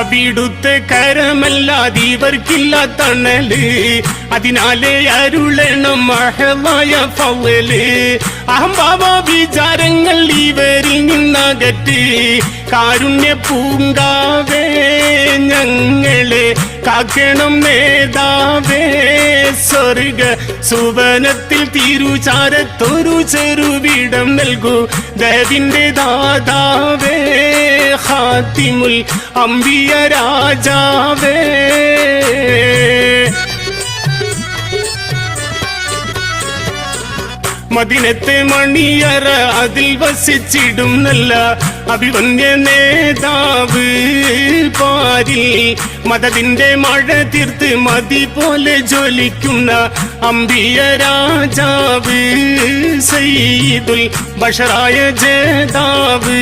അവിടുത്തെ കരമല്ലാതിവർക്കില്ല തണല്, അതിനാലെ അരുളണം മഹളായ ഫളല്. അഹംഭാവ വിചാരങ്ങൾ ഇവരിൽ നിന്നകറ്റ്, കാരുണ്യ പൂങ്കാവേ ഞങ്ങളെ കാക്കണം നേതാവേ. സ്വർഗ സുവനത്തിൽ തിരുചാരത്തൊരു ചെറുവിടം നൽകൂ ദയവിന്റെ ദാതാവേ. ഖാതിമുൽ അംബിയ രാജാവേ. മദീനത്തെ മണിയറ അതിൽ വസിച്ചിടും നല്ല അഭിവന്യ നേതാവ് പാരിൽ, മദതിന്റെ മഴ തീർത്ത് മതി പോലെ ജ്വലിക്കുന്ന അംബിയ രാജാവ്. സയ്യിദുൽ ബഷറായ ജേതാവ്.